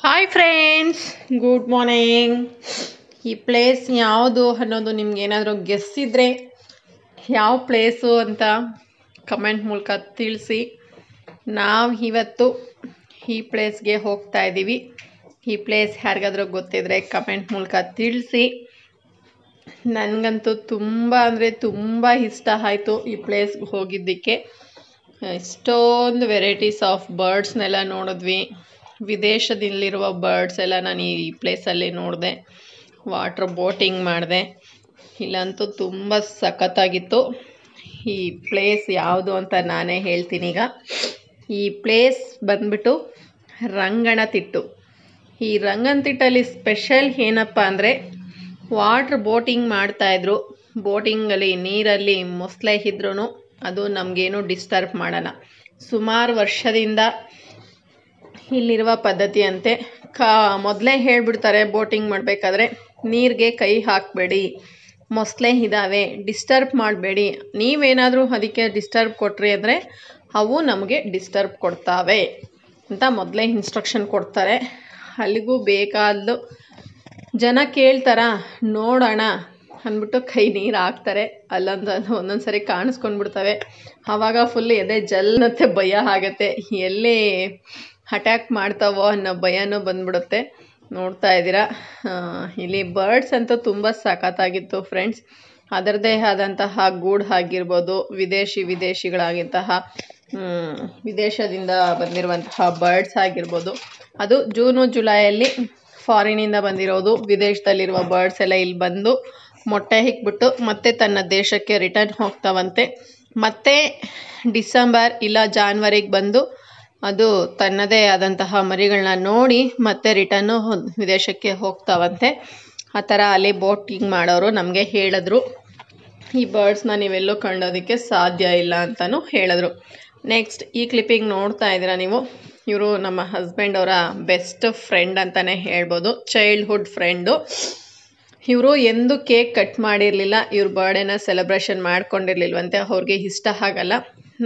Hi friends, good morning. ಈ place ಯಾವುದು ಅನ್ನೋದು ನಿಮ್ಗೆ ಏನಾದರೂ ಗೆಸ್ ಇದ್ದರೆ ಯಾವ ಪ್ಲೇಸು ಅಂತ ಕಮೆಂಟ್ ಮೂಲಕ ತಿಳಿಸಿ. ನಾವು ಇವತ್ತು ಈ ಪ್ಲೇಸ್ಗೆ ಹೋಗ್ತಾ ಇದ್ದೀವಿ. ಈ ಪ್ಲೇಸ್ ಯಾರಿಗಾದ್ರೂ ಗೊತ್ತಿದ್ರೆ ಕಮೆಂಟ್ ಮೂಲಕ ತಿಳಿಸಿ. ನನಗಂತೂ ತುಂಬ ಅಂದರೆ ತುಂಬ ಇಷ್ಟ ಆಯಿತು ಈ ಪ್ಲೇಸ್ಗೆ ಹೋಗಿದ್ದಕ್ಕೆ. ಎಷ್ಟೊಂದು ವೆರೈಟೀಸ್ ಆಫ್ ಬರ್ಡ್ಸ್ನೆಲ್ಲ ನೋಡಿದ್ವಿ. ವಿದೇಶದಲ್ಲಿರುವ ಬರ್ಡ್ಸ್ ಎಲ್ಲ ನಾನು ಈ ಪ್ಲೇಸಲ್ಲಿ ನೋಡಿದೆ. ವಾಟರ್ ಬೋಟಿಂಗ್ ಮಾಡಿದೆ. ಇಲ್ಲಂತೂ ತುಂಬ ಸಖತ್ತಾಗಿತ್ತು. ಈ ಪ್ಲೇಸ್ ಯಾವುದು ಅಂತ ನಾನೇ ಹೇಳ್ತೀನಿ ಈಗ. ಈ ಪ್ಲೇಸ್ ಬಂದ್ಬಿಟ್ಟು ರಂಗನತಿಟ್ಟು. ಈ ರಂಗನತಿಟ್ಟಲ್ಲಿ ಸ್ಪೆಷಲ್ ಏನಪ್ಪ ಅಂದರೆ ವಾಟರ್ ಬೋಟಿಂಗ್ ಮಾಡ್ತಾಯಿದ್ರು. ಬೋಟಿಂಗಲ್ಲಿ ನೀರಲ್ಲಿ ಮೊಸಳೆ ಇದ್ರೂ ಅದು ನಮಗೇನು ಡಿಸ್ಟರ್ಬ್ ಮಾಡಲ್ಲ. ಸುಮಾರು ವರ್ಷದಿಂದ ಇಲ್ಲಿರುವ ಪದ್ಧತಿಯಂತೆ ಮೊದಲೇ ಹೇಳಿಬಿಡ್ತಾರೆ, ಬೋಟಿಂಗ್ ಮಾಡಬೇಕಾದ್ರೆ ನೀರಿಗೆ ಕೈ ಹಾಕಬೇಡಿ, ಮೊಸಳೆ ಇದ್ದಾವೆ, ಡಿಸ್ಟರ್ಬ್ ಮಾಡಬೇಡಿ. ನೀವೇನಾದರೂ ಅದಕ್ಕೆ ಡಿಸ್ಟರ್ಬ್ ಕೊಟ್ರಿ ಅಂದರೆ ಅವು ನಮಗೆ ಡಿಸ್ಟರ್ಬ್ ಕೊಡ್ತಾವೆ ಅಂತ ಮೊದಲೇ ಇನ್ಸ್ಟ್ರಕ್ಷನ್ ಕೊಡ್ತಾರೆ. ಅಲ್ಲಿಗೂ ಬೇಕಾದ್ದು ಜನ ಕೇಳ್ತಾರ, ನೋಡೋಣ ಅಂದ್ಬಿಟ್ಟು ಕೈ ನೀರು ಹಾಕ್ತಾರೆ. ಒಂದೊಂದು ಸರಿ ಕಾಣಿಸ್ಕೊಂಡ್ಬಿಡ್ತವೆ. ಆವಾಗ ಫುಲ್ ಎದೆ ಜಲ್ನತ್ತೆ, ಭಯ ಆಗುತ್ತೆ. ಎಲ್ಲಿ ಅಟ್ಯಾಕ್ ಮಾಡ್ತಾವೋ ಅನ್ನೋ ಭಯನೂ ಬಂದ್ಬಿಡುತ್ತೆ. ನೋಡ್ತಾ ಇದ್ದೀರಾ, ಇಲ್ಲಿ ಬರ್ಡ್ಸ್ ಅಂತೂ ತುಂಬ ಸಖತ್ತಾಗಿತ್ತು ಫ್ರೆಂಡ್ಸ್. ಅದರದ್ದೇ ಆದಂತಹ ಗೂಡು ಆಗಿರ್ಬೋದು, ವಿದೇಶಿಗಳಾಗಿದ್ದಂತಹ ವಿದೇಶದಿಂದ ಬಂದಿರುವಂತಹ ಬರ್ಡ್ಸ್ ಆಗಿರ್ಬೋದು. ಅದು ಜೂನು ಜುಲೈಯಲ್ಲಿ ಫಾರಿನಿಂದ ಬಂದಿರೋದು. ವಿದೇಶದಲ್ಲಿರುವ ಬರ್ಡ್ಸ್ ಎಲ್ಲ ಇಲ್ಲಿ ಬಂದು ಮೊಟ್ಟೆ ಇಕ್ಬಿಟ್ಟು ಮತ್ತೆ ತನ್ನ ದೇಶಕ್ಕೆ ರಿಟರ್ನ್ ಹೋಗ್ತಾವಂತೆ. ಮತ್ತೆ ಡಿಸೆಂಬರ್ ಇಲ್ಲ ಜಾನ್ವರಿಗೆ ಬಂದು ಅದು ತನ್ನದೇ ಆದಂತಹ ಮರಿಗಳನ್ನ ನೋಡಿ ಮತ್ತೆ ರಿಟರ್ನು ವಿದೇಶಕ್ಕೆ ಹೋಗ್ತಾವಂತೆ. ಆ ಥರ ಅಲ್ಲಿ ಬೋಟಿಂಗ್ ಮಾಡೋರು ನಮಗೆ ಹೇಳಿದ್ರು. ಈ ಬರ್ಡ್ಸ್ನ ನೀವೆಲ್ಲೂ ಕಂಡೋದಕ್ಕೆ ಸಾಧ್ಯ ಇಲ್ಲ ಅಂತಲೂ ಹೇಳಿದ್ರು. ನೆಕ್ಸ್ಟ್ ಈ ಕ್ಲಿಪ್ಪಿಂಗ್ ನೋಡ್ತಾ ಇದ್ದೀರಾ ನೀವು. ಇವರು ನಮ್ಮ ಹಸ್ಬೆಂಡ್ ಅವರ ಬೆಸ್ಟ್ ಫ್ರೆಂಡ್ ಅಂತಲೇ ಹೇಳ್ಬೋದು, ಚೈಲ್ಡ್ಹುಡ್ ಫ್ರೆಂಡು. ಇವರು ಎಂದೂ ಕೇಕ್ ಕಟ್ ಮಾಡಿರಲಿಲ್ಲ. ಇವ್ರ ಬರ್ಡೇನ ಸೆಲೆಬ್ರೇಷನ್ ಮಾಡ್ಕೊಂಡಿರ್ಲಿಲ್ವಂತೆ. ಅವ್ರಿಗೆ ಇಷ್ಟ ಆಗಲ್ಲ.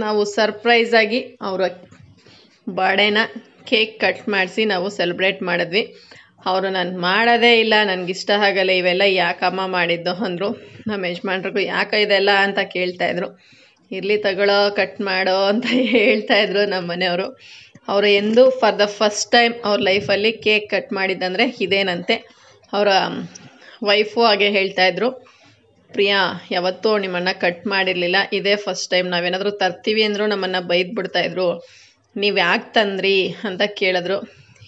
ನಾವು ಸರ್ಪ್ರೈಸಾಗಿ ಅವರ ಬರ್ಡೇನ ಕೇಕ್ ಕಟ್ ಮಾಡಿಸಿ ನಾವು ಸೆಲೆಬ್ರೇಟ್ ಮಾಡಿದ್ವಿ. ಅವರು ನಾನು ಮಾಡೋದೇ ಇಲ್ಲ, ನನಗಿಷ್ಟ ಆಗಲ್ಲ, ಇವೆಲ್ಲ ಯಾಕಮ್ಮ ಮಾಡಿದ್ದು ಅಂದರು. ನಮ್ಮ ಯಜಮಾನ್ರಿಗೂ ಯಾಕೆ ಇದೆಲ್ಲ ಅಂತ ಕೇಳ್ತಾಯಿದ್ರು. ಇರಲಿ ತಗೊಳ್ಳೋ, ಕಟ್ ಮಾಡೋ ಅಂತ ಹೇಳ್ತಾಯಿದ್ರು ನಮ್ಮ ಮನೆಯವರು. ಅವರು ಎಂದೂ ಫಾರ್ ದ ಫಸ್ಟ್ ಟೈಮ್ ಅವ್ರ ಲೈಫಲ್ಲಿ ಕೇಕ್ ಕಟ್ ಮಾಡಿದ್ದಂದರೆ ಇದೇನಂತೆ. ಅವರ ವೈಫು ಹಾಗೆ ಹೇಳ್ತಾಯಿದ್ರು, ಪ್ರಿಯಾ ಯಾವತ್ತೂ ನಿಮ್ಮನ್ನು ಕಟ್ ಮಾಡಿರಲಿಲ್ಲ, ಇದೇ ಫಸ್ಟ್ ಟೈಮ್. ನಾವೇನಾದರೂ ತರ್ತೀವಿ ಅಂದರೂ ನಮ್ಮನ್ನು ಬೈದ್ಬಿಡ್ತಾಯಿದ್ರು, ನೀವು ಯಾಕೆ ತಂದ್ರಿ ಅಂತ ಕೇಳಿದ್ರು.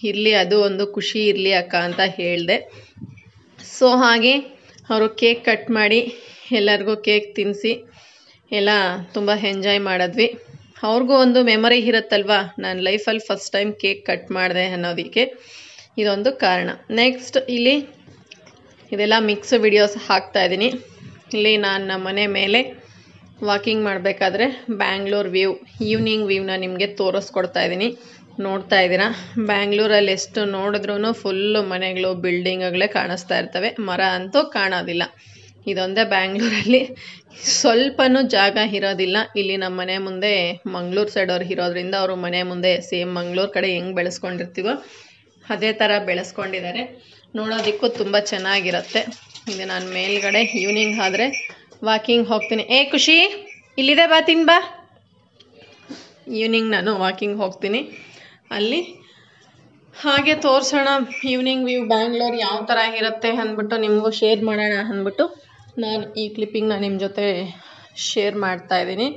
ಇರಲಿ, ಅದು ಒಂದು ಖುಷಿ ಇರಲಿ ಅಕ್ಕ ಅಂತ ಹೇಳಿದೆ. ಸೊ ಹಾಗೆ ಅವರು ಕೇಕ್ ಕಟ್ ಮಾಡಿ ಎಲ್ಲರಿಗೂ ಕೇಕ್ ತಿನ್ನಿಸಿ ಎಲ್ಲ ತುಂಬ ಎಂಜಾಯ್ ಮಾಡಿದ್ವಿ. ಅವ್ರಿಗೂ ಒಂದು ಮೆಮೊರಿ ಇರುತ್ತಲ್ವ, ನಾನು ಲೈಫಲ್ಲಿ ಫಸ್ಟ್ ಟೈಮ್ ಕೇಕ್ ಕಟ್ ಮಾಡಿದೆ ಅನ್ನೋದಕ್ಕೆ ಇದೊಂದು ಕಾರಣ. ನೆಕ್ಸ್ಟ್ ಇಲ್ಲಿ ಇದೆಲ್ಲ ಮಿಕ್ಸ್ ವಿಡಿಯೋಸ್ ಹಾಕ್ತಾಯಿದ್ದೀನಿ. ಇಲ್ಲಿ ನಾನು ನಮ್ಮ ಮನೆ ಮೇಲೆ ವಾಕಿಂಗ್ ಮಾಡಬೇಕಾದ್ರೆ ಬ್ಯಾಂಗ್ಳೂರ್ ವ್ಯೂ, ಈವ್ನಿಂಗ್ ವ್ಯೂನ ನಿಮಗೆ ತೋರಿಸ್ಕೊಡ್ತಾ ಇದ್ದೀನಿ. ನೋಡ್ತಾ ಇದ್ದೀರಾ, ಬ್ಯಾಂಗ್ಳೂರಲ್ಲಿ ಎಷ್ಟು ನೋಡಿದ್ರೂ ಫುಲ್ಲು ಮನೆಗಳು, ಬಿಲ್ಡಿಂಗ್ಗಳೇ ಕಾಣಿಸ್ತಾ ಇರ್ತವೆ. ಮರ ಅಂತೂ ಕಾಣೋದಿಲ್ಲ. ಇದೊಂದೇ ಬ್ಯಾಂಗ್ಳೂರಲ್ಲಿ ಸ್ವಲ್ಪನೂ ಜಾಗ ಇರೋದಿಲ್ಲ. ಇಲ್ಲಿ ನಮ್ಮ ಮನೆ ಮುಂದೆ ಮಂಗಳೂರು ಸೈಡವ್ರು ಇರೋದ್ರಿಂದ ಅವರು ಮನೆ ಮುಂದೆ ಸೇಮ್ ಮಂಗಳೂರು ಕಡೆ ಹೆಂಗೆ ಬೆಳೆಸ್ಕೊಂಡಿರ್ತೀವೋ ಅದೇ ಥರ ಬೆಳೆಸ್ಕೊಂಡಿದ್ದಾರೆ. ನೋಡೋದಕ್ಕೂ ತುಂಬ ಚೆನ್ನಾಗಿರುತ್ತೆ. ಇದು ನಾನು ಮೇಲ್ಗಡೆ ಈವ್ನಿಂಗ್ ಆದರೆ ವಾಕಿಂಗ್ ಹೋಗ್ತೀನಿ. ಖುಷಿ ಇಲ್ಲಿದೆ, ಬಾ ತಿನ್ ಬಾ. ಈವ್ನಿಂಗ್ ನಾನು ವಾಕಿಂಗ್ ಹೋಗ್ತೀನಿ. ಅಲ್ಲಿ ಹಾಗೆ ತೋರಿಸೋಣ ಈವ್ನಿಂಗ್ ವ್ಯೂ ಬ್ಯಾಂಗ್ಳೂರ್ ಯಾವ ಥರ ಇರುತ್ತೆ ಅಂದ್ಬಿಟ್ಟು ನಿಮಗೂ ಶೇರ್ ಮಾಡೋಣ ಅಂದ್ಬಿಟ್ಟು ನಾನು ಈ ಕ್ಲಿಪ್ಪಿಂಗ್ನ ನಿಮ್ಮ ಜೊತೆ ಶೇರ್ ಮಾಡ್ತಾಯಿದ್ದೀನಿ.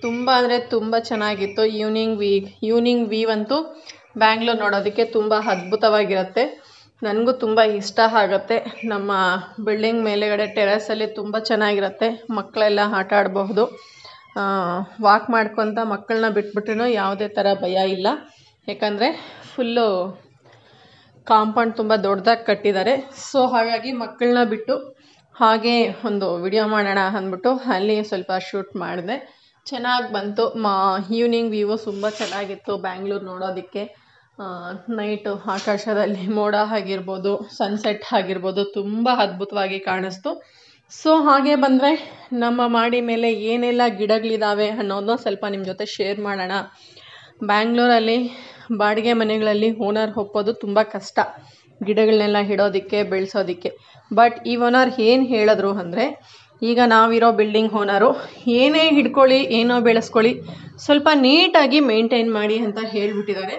ತುಂಬ ಅಂದರೆ ತುಂಬ ಚೆನ್ನಾಗಿತ್ತು. ಈವ್ನಿಂಗ್ ವ್ಯೂ ಅಂತೂ ಬ್ಯಾಂಗ್ಳೂರ್ ನೋಡೋದಕ್ಕೆ ತುಂಬ ಅದ್ಭುತವಾಗಿರುತ್ತೆ. ನನಗೂ ತುಂಬ ಇಷ್ಟ ಆಗುತ್ತೆ. ನಮ್ಮ ಬಿಲ್ಡಿಂಗ್ ಮೇಲೆಗಡೆ ಟೆರೆಸಲ್ಲಿ ತುಂಬ ಚೆನ್ನಾಗಿರುತ್ತೆ. ಮಕ್ಕಳೆಲ್ಲ ಆಟ ಆಡಬಹುದು. ವಾಕ್ ಮಾಡ್ಕೊತ ಮಕ್ಕಳನ್ನ ಬಿಟ್ಬಿಟ್ರೂ ಯಾವುದೇ ಥರ ಭಯ ಇಲ್ಲ. ಯಾಕಂದರೆ ಫುಲ್ಲು ಕಾಂಪೌಂಡ್ ತುಂಬ ದೊಡ್ಡದಾಗಿ ಕಟ್ಟಿದ್ದಾರೆ. ಸೊ ಹಾಗಾಗಿ ಮಕ್ಕಳನ್ನ ಬಿಟ್ಟು ಹಾಗೆ ಒಂದು ವಿಡಿಯೋ ಮಾಡೋಣ ಅಂದ್ಬಿಟ್ಟು ಅಲ್ಲಿ ಸ್ವಲ್ಪ ಶೂಟ್ ಮಾಡಿದೆ. ಚೆನ್ನಾಗಿ ಬಂತು. ಈವ್ನಿಂಗ್ ವ್ಯೂ ತುಂಬ ಚೆನ್ನಾಗಿತ್ತು ಬ್ಯಾಂಗ್ಳೂರು ನೋಡೋದಕ್ಕೆ. ನೈಟು ಆಕಾಶದಲ್ಲಿ ಮೋಡ ಆಗಿರ್ಬೋದು, ಸನ್ಸೆಟ್ ಆಗಿರ್ಬೋದು, ತುಂಬ ಅದ್ಭುತವಾಗಿ ಕಾಣಿಸ್ತು. ಸೊ ಹಾಗೆ ಬಂದರೆ ನಮ್ಮ ಮಾಡಿ ಮೇಲೆ ಏನೆಲ್ಲ ಗಿಡಗಳಿದ್ದಾವೆ ಅನ್ನೋದನ್ನ ಸ್ವಲ್ಪ ನಿಮ್ಮ ಜೊತೆ ಶೇರ್ ಮಾಡೋಣ. ಬ್ಯಾಂಗ್ಳೂರಲ್ಲಿ ಬಾಡಿಗೆ ಮನೆಗಳಲ್ಲಿ ಓನರ್ ಒಪ್ಪೋದು ತುಂಬ ಕಷ್ಟ, ಗಿಡಗಳನ್ನೆಲ್ಲ ಇಡೋದಕ್ಕೆ ಬೆಳೆಸೋದಕ್ಕೆ. ಬಟ್ ಈ ಓನರ್ ಏನು ಹೇಳಿದ್ರು ಅಂದರೆ, ಈಗ ನಾವಿರೋ ಬಿಲ್ಡಿಂಗ್ ಓನರು ಏನೇ ಹಿಡ್ಕೊಳ್ಳಿ ಏನೋ ಬೆಳೆಸ್ಕೊಳ್ಳಿ ಸ್ವಲ್ಪ ನೀಟಾಗಿ ಮೇಂಟೈನ್ ಮಾಡಿ ಅಂತ ಹೇಳ್ಬಿಟ್ಟಿದ್ದಾರೆ.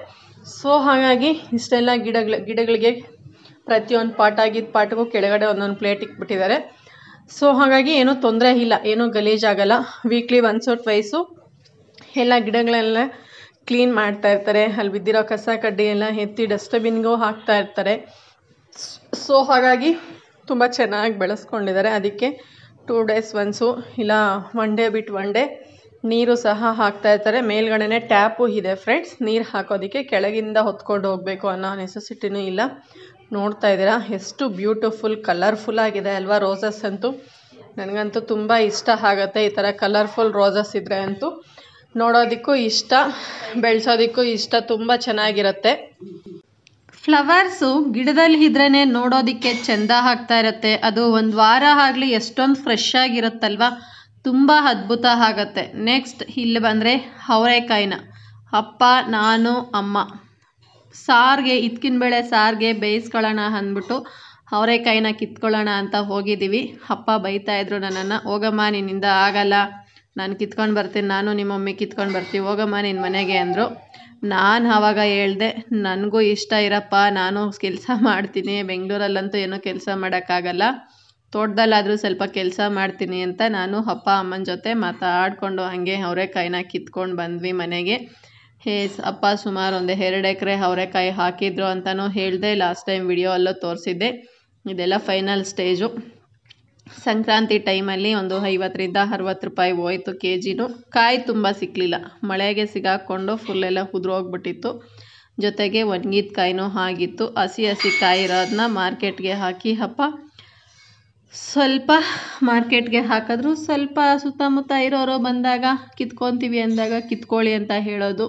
ಸೊ ಹಾಗಾಗಿ ಇಷ್ಟೆಲ್ಲ ಗಿಡಗಳಿಗೆ ಪ್ರತಿಯೊಂದು ಪಾಟಾಗಿದ್ದ ಪಾಟಿಗೂ ಕೆಳಗಡೆ ಒಂದೊಂದು ಪ್ಲೇಟ್ ಇಟ್ಬಿಟ್ಟಿದ್ದಾರೆ. ಸೊ ಹಾಗಾಗಿ ಏನೂ ತೊಂದರೆ ಇಲ್ಲ, ಏನೂ ಗಲೀಜಾಗಲ್ಲ. ವೀಕ್ಲಿ ಒನ್ಸ್ ಆರ್ ಟ್ವೈಸು ಎಲ್ಲ ಗಿಡಗಳೆಲ್ಲ ಕ್ಲೀನ್ ಮಾಡ್ತಾ ಇರ್ತಾರೆ. ಅಲ್ಲಿ ಬಿದ್ದಿರೋ ಕಸ ಕಡ್ಡಿ ಎಲ್ಲ ಎತ್ತಿ ಡಸ್ಟ್ಬಿನ್ಗೂ ಹಾಕ್ತಾ ಇರ್ತಾರೆ. ಸೊ ಹಾಗಾಗಿ ತುಂಬ ಚೆನ್ನಾಗಿ ಬೆಳೆಸ್ಕೊಂಡಿದ್ದಾರೆ. ಅದಕ್ಕೆ 2 days ಒನ್ಸು ಇಲ್ಲ 1 day ಬಿಟ್ಟು 1 day ನೀರು ಸಹ ಹಾಕ್ತಾ ಇರ್ತಾರೆ. ಮೇಲ್ಗಡೆನೆ ಟ್ಯಾಪು ಇದೆ ಫ್ರೆಂಡ್ಸ್, ನೀರು ಹಾಕೋದಕ್ಕೆ ಕೆಳಗಿಂದ ಹೊತ್ಕೊಂಡು ಹೋಗಬೇಕು ಅನ್ನೋ ನೆಸೆಸಿಟಿನೂ ಇಲ್ಲ. ನೋಡ್ತಾ ಇದ್ದೀರಾ ಎಷ್ಟು ಬ್ಯೂಟಿಫುಲ್ ಕಲರ್ಫುಲ್ ಆಗಿದೆ ಅಲ್ವಾ ರೋಸಸ್ ಅಂತೂ. ನನಗಂತೂ ತುಂಬ ಇಷ್ಟ ಆಗುತ್ತೆ ಈ ಥರ ಕಲರ್ಫುಲ್ ರೋಸಸ್ ಇದ್ದರೆ ಅಂತೂ. ನೋಡೋದಕ್ಕೂ ಇಷ್ಟ, ಬೆಳೆಸೋದಕ್ಕೂ ಇಷ್ಟ, ತುಂಬ ಚೆನ್ನಾಗಿರುತ್ತೆ. ಫ್ಲವರ್ಸು ಗಿಡದಲ್ಲಿ ಇದ್ರೇ ನೋಡೋದಕ್ಕೆ ಚೆಂದ ಆಗ್ತಾ ಇರುತ್ತೆ. ಅದು ಒಂದು ವಾರ ಆಗಲಿ ಎಷ್ಟೊಂದು ಫ್ರೆಶ್ ಆಗಿರುತ್ತಲ್ವ, ತುಂಬ ಅದ್ಭುತ ಆಗುತ್ತೆ. ನೆಕ್ಸ್ಟ್ ಇಲ್ಲಿ ಬಂದರೆ ಅವರೆಕಾಯಿನ ಅಪ್ಪ ನಾನು ಅಮ್ಮ ಸಾರಿಗೆ ಇದ್ಕಿನ ಬೇಳೆ ಸಾರಿಗೆ ಬೇಯಿಸ್ಕೊಳ್ಳೋಣ ಅಂದ್ಬಿಟ್ಟು ಅವರೆಕಾಯಿನ ಕಿತ್ಕೊಳ್ಳೋಣ ಅಂತ ಹೋಗಿದ್ದೀವಿ. ಅಪ್ಪ ಬೈತಾಯಿದ್ರು ನನ್ನನ್ನು, ಹೋಗಮ್ಮ ನಿನ್ನಿಂದ ಆಗಲ್ಲ, ನಾನು ಕಿತ್ಕೊಂಡು ಬರ್ತೀನಿ, ನಾನು ನಿಮ್ಮ ಮಮ್ಮಿ ಕಿತ್ಕೊಂಡು ಬರ್ತೀವಿ, ಹೋಗಮ್ಮ ನಿನ್ನ ಮನೆಗೆ ಅಂದರು. ನಾನು ಆವಾಗ ಹೇಳ್ದೆ, ನನಗೂ ಇಷ್ಟ ಇರಪ್ಪ, ನಾನು ಕೆಲಸ ಮಾಡ್ತೀನಿ, ಬೆಂಗಳೂರಲ್ಲಂತೂ ಏನೂ ಕೆಲಸ ಮಾಡೋಕ್ಕಾಗಲ್ಲ, ತೋಟದಲ್ಲಾದರೂ ಸ್ವಲ್ಪ ಕೆಲಸ ಮಾಡ್ತೀನಿ ಅಂತ ನಾನು ಅಪ್ಪ ಅಮ್ಮನ ಜೊತೆ ಮಾತಾಡಿಕೊಂಡು ಹಾಗೆ ಅವರೆಕಾಯಿನ ಕಿತ್ಕೊಂಡು ಬಂದ್ವಿ ಮನೆಗೆ. ಅಪ್ಪ ಸುಮಾರು ಒಂದು 2 ಎಕರೆ ಅವರೆಕಾಯಿ ಹಾಕಿದ್ರು ಅಂತಲೂ ಹೇಳಿದೆ, ಲಾಸ್ಟ್ ಟೈಮ್ ವಿಡಿಯೋ ಅಲ್ಲೂ ತೋರಿಸಿದ್ದೆ. ಇದೆಲ್ಲ ಫೈನಲ್ ಸ್ಟೇಜು. ಸಂಕ್ರಾಂತಿ ಟೈಮಲ್ಲಿ ಒಂದು 50ರಿಂದ 60 ರೂಪಾಯಿ ಹೋಯ್ತು ಕೆಜಿನೂ. ಕಾಯಿ ತುಂಬ ಸಿಕ್ಕಲಿಲ್ಲ, ಮಳೆಗೆ ಸಿಗಾಕ್ಕೊಂಡು ಫುಲ್ಲೆಲ್ಲ ಉದುರೋಗ್ಬಿಟ್ಟಿತ್ತು. ಜೊತೆಗೆ ಒಣಗಿದ ಕಾಯಿನೂ ಆಗಿತ್ತು. ಹಸಿ ಕಾಯಿ ಇರೋದನ್ನ ಮಾರ್ಕೆಟ್ಗೆ ಹಾಕಿ ಅಪ್ಪ ಸ್ವಲ್ಪ ಮಾರ್ಕೆಟ್ಗೆ ಹಾಕಿದ್ರು. ಸ್ವಲ್ಪ ಸುತ್ತಮುತ್ತ ಇರೋರು ಬಂದಾಗ ಕಿತ್ಕೊತೀವಿ ಅಂದಾಗ ಕಿತ್ಕೊಳ್ಳಿ ಅಂತ ಹೇಳೋದು.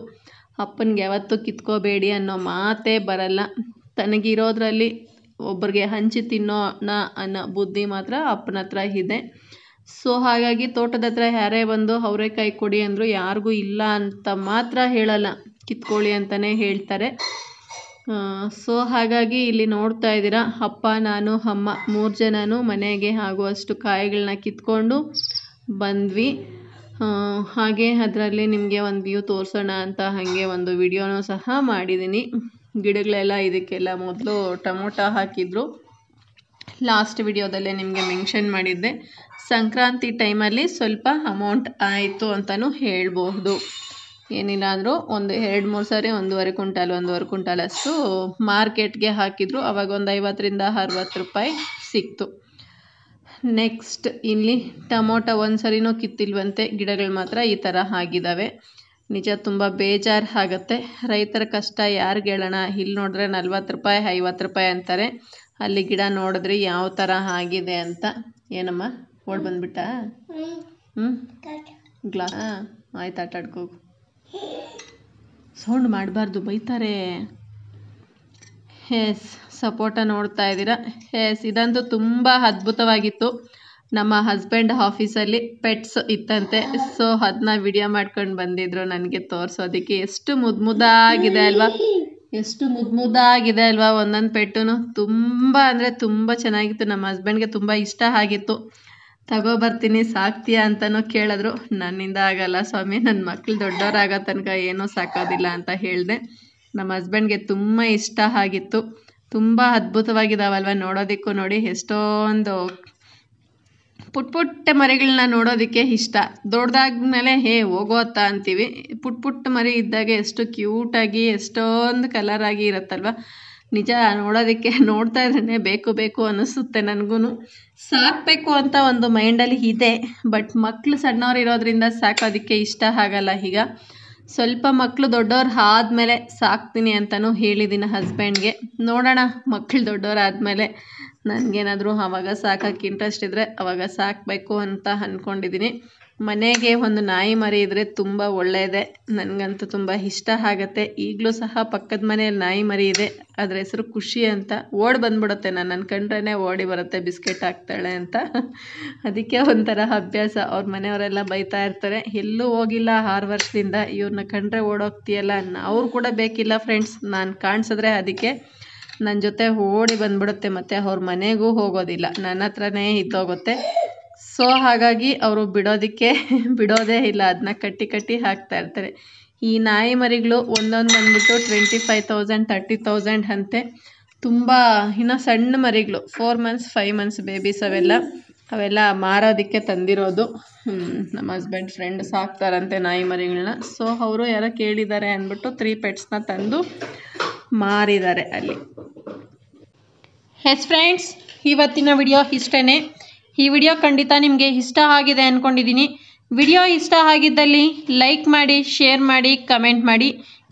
ಅಪ್ಪನಿಗೆ ಯಾವತ್ತೂ ಕಿತ್ಕೋಬೇಡಿ ಅನ್ನೋ ಮಾತೇ ಬರಲ್ಲ. ತನಗಿರೋದ್ರಲ್ಲಿ ಒಬ್ರಿಗೆ ಹಂಚಿ ತಿನ್ನೋಣ ಅನ್ನೋ ಬುದ್ಧಿ ಮಾತ್ರ ಅಪ್ಪನ ಹತ್ರ ಇದೆ. ಸೊ ಹಾಗಾಗಿ ತೋಟದ ಹತ್ರ ಯಾರೇ ಬಂದು ಅವರೆಕಾಯಿ ಕೊಡಿ ಅಂದರು ಯಾರಿಗೂ ಇಲ್ಲ ಅಂತ ಮಾತ್ರ ಹೇಳಲ್ಲ, ಕಿತ್ಕೊಳ್ಳಿ ಅಂತಲೇ ಹೇಳ್ತಾರೆ. ಸೊ ಹಾಗಾಗಿ ಇಲ್ಲಿ ನೋಡ್ತಾ ಇದ್ದೀರಾ, ಅಪ್ಪ ನಾನು ಅಮ್ಮ 3 ಜನನೂ ಮನೆಗೆ ಆಗುವಷ್ಟು ಕಾಯಿಗಳನ್ನ ಕಿತ್ಕೊಂಡು ಬಂದ್ವಿ. ಹಾಗೆ ಅದರಲ್ಲಿ ನಿಮಗೆ ಒಂದು ವ್ಯೂ ತೋರಿಸೋಣ ಅಂತ ಹಾಗೆ ಒಂದು ವಿಡಿಯೋನೂ ಸಹ ಮಾಡಿದ್ದೀನಿ. ಗಿಡಗಳೆಲ್ಲ ಇದಕ್ಕೆಲ್ಲ ಮೊದಲು ಟೊಮೊಟೊ ಹಾಕಿದ್ರು. ಲಾಸ್ಟ್ ವಿಡಿಯೋದಲ್ಲೇ ನಿಮಗೆ ಮೆನ್ಷನ್ ಮಾಡಿದ್ದೆ. ಸಂಕ್ರಾಂತಿ ಟೈಮಲ್ಲಿ ಸ್ವಲ್ಪ ಅಮೌಂಟ್ ಆಯಿತು ಅಂತಲೂ ಹೇಳ್ಬೋದು. ಏನಿಲ್ಲ ಅಂದರೂ ಒಂದು 2-3 ಸಾರಿ 1.5 ಕ್ವಿಂಟಾಲ್ ಅಷ್ಟು ಮಾರ್ಕೆಟ್ಗೆ ಹಾಕಿದ್ರು. ಅವಾಗ ಒಂದು 50ರಿಂದ 60 ರೂಪಾಯಿ ಸಿಕ್ತು. ನೆಕ್ಸ್ಟ್ ಇಲ್ಲಿ ಟೊಮೊಟೊ ಒಂದು ಸರಿನೂ ಕಿತ್ತಿಲ್ವಂತೆ, ಗಿಡಗಳು ಮಾತ್ರ ಈ ಥರ ಆಗಿದ್ದಾವೆ. ನಿಜ ತುಂಬ ಬೇಜಾರು ಆಗುತ್ತೆ. ರೈತರ ಕಷ್ಟ ಯಾರಿಗೆ ಹೇಳೋಣ. ಇಲ್ಲಿ ನೋಡಿದ್ರೆ 40 ರೂಪಾಯಿ 50 ರೂಪಾಯಿ ಅಂತಾರೆ, ಅಲ್ಲಿ ಗಿಡ ನೋಡಿದ್ರಿ ಯಾವ ಥರ ಆಗಿದೆ ಅಂತ. ಏನಮ್ಮ ಓಡ್ ಬಂದ್ಬಿಟ್ಟ? ಗ್ಲಾಸ್ ಆಯ್ತು, ಆಟ ಆಡ್ಕೋಗು, ಸೌಂಡ್ ಮಾಡಬಾರ್ದು, ಬೈತಾರೆ. ಸಪೋಟ ನೋಡ್ತಾ ಇದ್ದೀರಾ. ಇದಂತೂ ತುಂಬ ಅದ್ಭುತವಾಗಿತ್ತು. ನಮ್ಮ ಹಸ್ಬೆಂಡ್ ಆಫೀಸಲ್ಲಿ ಪೆಟ್ಸ್ ಇತ್ತಂತೆ. ಸೊ ಅದನ್ನ ವಿಡಿಯೋ ಮಾಡ್ಕೊಂಡು ಬಂದಿದ್ರು ನನಗೆ ತೋರಿಸೋದಕ್ಕೆ. ಎಷ್ಟು ಮುದ್ದಾಗಿದೆ ಅಲ್ವಾ, ಎಷ್ಟು ಮುದ್ದಾಗಿದೆ ಅಲ್ವಾ ಒಂದೊಂದು ಪೆಟ್ಟುನು. ತುಂಬ ಅಂದರೆ ತುಂಬ ಚೆನ್ನಾಗಿತ್ತು. ನಮ್ಮ ಹಸ್ಬೆಂಡ್ಗೆ ತುಂಬ ಇಷ್ಟ ಆಗಿತ್ತು. ತಗೋಬರ್ತೀನಿ ಸಾಕ್ತೀಯಾ ಅಂತಲೂ ಕೇಳಿದ್ರು. ನನ್ನಿಂದ ಆಗಲ್ಲ ಸ್ವಾಮಿ, ನನ್ನ ಮಕ್ಕಳು ದೊಡ್ಡವರಾಗೋ ತನಕ ಏನೂ ಸಾಕೋದಿಲ್ಲ ಅಂತ ಹೇಳಿದೆ. ನಮ್ಮ ಹಸ್ಬೆಂಡ್ಗೆ ತುಂಬ ಇಷ್ಟ ಆಗಿತ್ತು. ತುಂಬ ಅದ್ಭುತವಾಗಿದ್ದಾವಲ್ವ ನೋಡೋದಕ್ಕೂ. ನೋಡಿ ಎಷ್ಟೊಂದು ಪುಟ್ಟ ಮರಿಗಳನ್ನ ನೋಡೋದಕ್ಕೆ ಇಷ್ಟ. ದೊಡ್ಡದಾದ್ಮೇಲೆ ಹೋಗೋತ್ತ ಅಂತೀವಿ. ಪುಟ್ಟ ಮರಿ ಇದ್ದಾಗ ಎಷ್ಟು ಕ್ಯೂಟಾಗಿ ಎಷ್ಟೊಂದು ಕಲರಾಗಿ ಇರುತ್ತಲ್ವ. ನಿಜ ನೋಡೋದಕ್ಕೆ ನೋಡ್ತಾ ಇದ್ರೇ ಬೇಕು ಅನ್ನಿಸುತ್ತೆ. ನನಗೂ ಸಾಕಬೇಕು ಅಂತ ಒಂದು ಮೈಂಡಲ್ಲಿ ಇದೆ. ಬಟ್ ಮಕ್ಕಳು ಸಣ್ಣವ್ರು ಇರೋದ್ರಿಂದ ಸಾಕೋದಕ್ಕೆ ಇಷ್ಟ ಆಗಲ್ಲ. ಈಗ ಸ್ವಲ್ಪ ಮಕ್ಕಳು ದೊಡ್ಡವ್ರು ಆದಮೇಲೆ ಸಾಕ್ತೀನಿ ಅಂತಲೂ ಹೇಳಿದ್ದೀನಿ ಹಸ್ಬೆಂಡ್ಗೆ. ನೋಡೋಣ, ಮಕ್ಕಳು ದೊಡ್ಡವ್ರು ಆದಮೇಲೆ ನನಗೇನಾದರೂ ಆವಾಗ ಸಾಕೋಕ್ಕೆ ಇಂಟ್ರೆಸ್ಟ್ ಇದ್ದರೆ ಆವಾಗ ಸಾಕಬೇಕು ಅಂತ ಅಂದ್ಕೊಂಡಿದ್ದೀನಿ. ಮನೆಗೆ ಒಂದು ನಾಯಿ ಮರಿ ಇದ್ದರೆ ತುಂಬ ಒಳ್ಳೆಯದೇ. ನನಗಂತೂ ತುಂಬ ಇಷ್ಟ ಆಗುತ್ತೆ. ಈಗಲೂ ಸಹ ಪಕ್ಕದ ಮನೆಯಲ್ಲಿ ನಾಯಿ ಮರಿ ಇದೆ, ಅದ್ರ ಹೆಸರು ಖುಷಿ ಅಂತ. ಓಡಿ ಬಂದ್ಬಿಡುತ್ತೆ, ನಾನು ಕಂಡ್ರೇ ಓಡಿ ಬರುತ್ತೆ ಬಿಸ್ಕೆಟ್ ಹಾಕ್ತಾಳೆ ಅಂತ. ಅದಕ್ಕೆ ಒಂಥರ ಅಭ್ಯಾಸ. ಅವ್ರ ಮನೆಯವರೆಲ್ಲ ಬೈತಾ ಇರ್ತಾರೆ, ಎಲ್ಲೂ ಹೋಗಿಲ್ಲ 6 ವರ್ಷದಿಂದ, ಇವ್ರನ್ನ ಕಂಡ್ರೆ ಓಡೋಗ್ತೀಯಲ್ಲ. ಅವ್ರು ಕೂಡ ಬೇಕಿಲ್ಲ ಫ್ರೆಂಡ್ಸ್, ನಾನು ಕಾಣಿಸಿದ್ರೆ ಅದಕ್ಕೆ ನನ್ನ ಜೊತೆ ಓಡಿ ಬಂದ್ಬಿಡುತ್ತೆ. ಮತ್ತು ಅವ್ರ ಮನೆಗೂ ಹೋಗೋದಿಲ್ಲ, ನನ್ನ ಹತ್ರನೇ ಇದ್ದೋಗುತ್ತೆ. ಸೊ ಹಾಗಾಗಿ ಅವರು ಬಿಡೋದೇ ಇಲ್ಲ, ಅದನ್ನ ಕಟ್ಟಿ ಹಾಕ್ತಾ ಇರ್ತಾರೆ. ಈ ನಾಯಿ ಮರಿಗಳು ಒಂದೊಂದು ಬಂದ್ಬಿಟ್ಟು 25,000 30,000 ಅಂತೆ. ತುಂಬ ಇನ್ನು ಸಣ್ಣ ಮರಿಗಳು 4 ಮಂತ್ಸ್ 5 ಮಂತ್ಸ್ ಬೇಬೀಸ್ ಅವೆಲ್ಲ ಮಾರೋದಕ್ಕೆ ತಂದಿರೋದು. ನಮ್ಮ ಹಸ್ಬೆಂಡ್ ಫ್ರೆಂಡ್ ಸಾಕ್ತಾರಂತೆ ನಾಯಿ ಮರಿಗಳನ್ನ. ಸೊ ಅವರು ಯಾರೋ ಕೇಳಿದ್ದಾರೆ ಅಂದ್ಬಿಟ್ಟು 3 ಪೆಟ್ಸ್ನ ತಂದು ಮಾರಿದ್ದಾರೆ ಅಲ್ಲಿ. ಎಸ್ ಫ್ರೆಂಡ್ಸ್, ಇವತ್ತಿನ ವಿಡಿಯೋ ಇಷ್ಟೇ. ಈ ವಿಡಿಯೋ ಖಂಡಿತ ನಿಮಗೆ ಇಷ್ಟ ಆಗಿದೆ ಅಂದ್ಕೊಂಡಿದ್ದೀನಿ. ವಿಡಿಯೋ ಇಷ್ಟ ಆಗಿದ್ದಲ್ಲಿ ಲೈಕ್ ಮಾಡಿ, ಶೇರ್ ಮಾಡಿ, ಕಮೆಂಟ್ ಮಾಡಿ.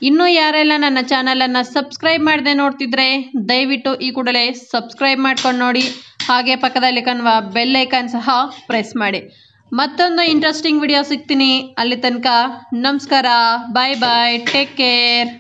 ಇನ್ನೂ ಯಾರೆಲ್ಲ ನನ್ನ ಚಾನಲನ್ನು ಸಬ್ಸ್ಕ್ರೈಬ್ ಮಾಡದೆ ನೋಡ್ತಿದ್ರೆ ದಯವಿಟ್ಟು ಈ ಕೂಡಲೇ ಸಬ್ಸ್ಕ್ರೈಬ್ ಮಾಡ್ಕೊಂಡು ನೋಡಿ. ಹಾಗೆ ಪಕ್ಕದಲ್ಲಿ ಕಾಣುವ ಬೆಲ್ ಐಕಾನ್ ಸಹ ಪ್ರೆಸ್ ಮಾಡಿ. ಮತ್ತೊಂದು ಇಂಟ್ರೆಸ್ಟಿಂಗ್ ವಿಡಿಯೋ ಸಿಗ್ತೀನಿ. ಅಲ್ಲಿ ತನಕ ನಮಸ್ಕಾರ, ಬಾಯ್ ಬಾಯ್, ಟೇಕ್ ಕೇರ್.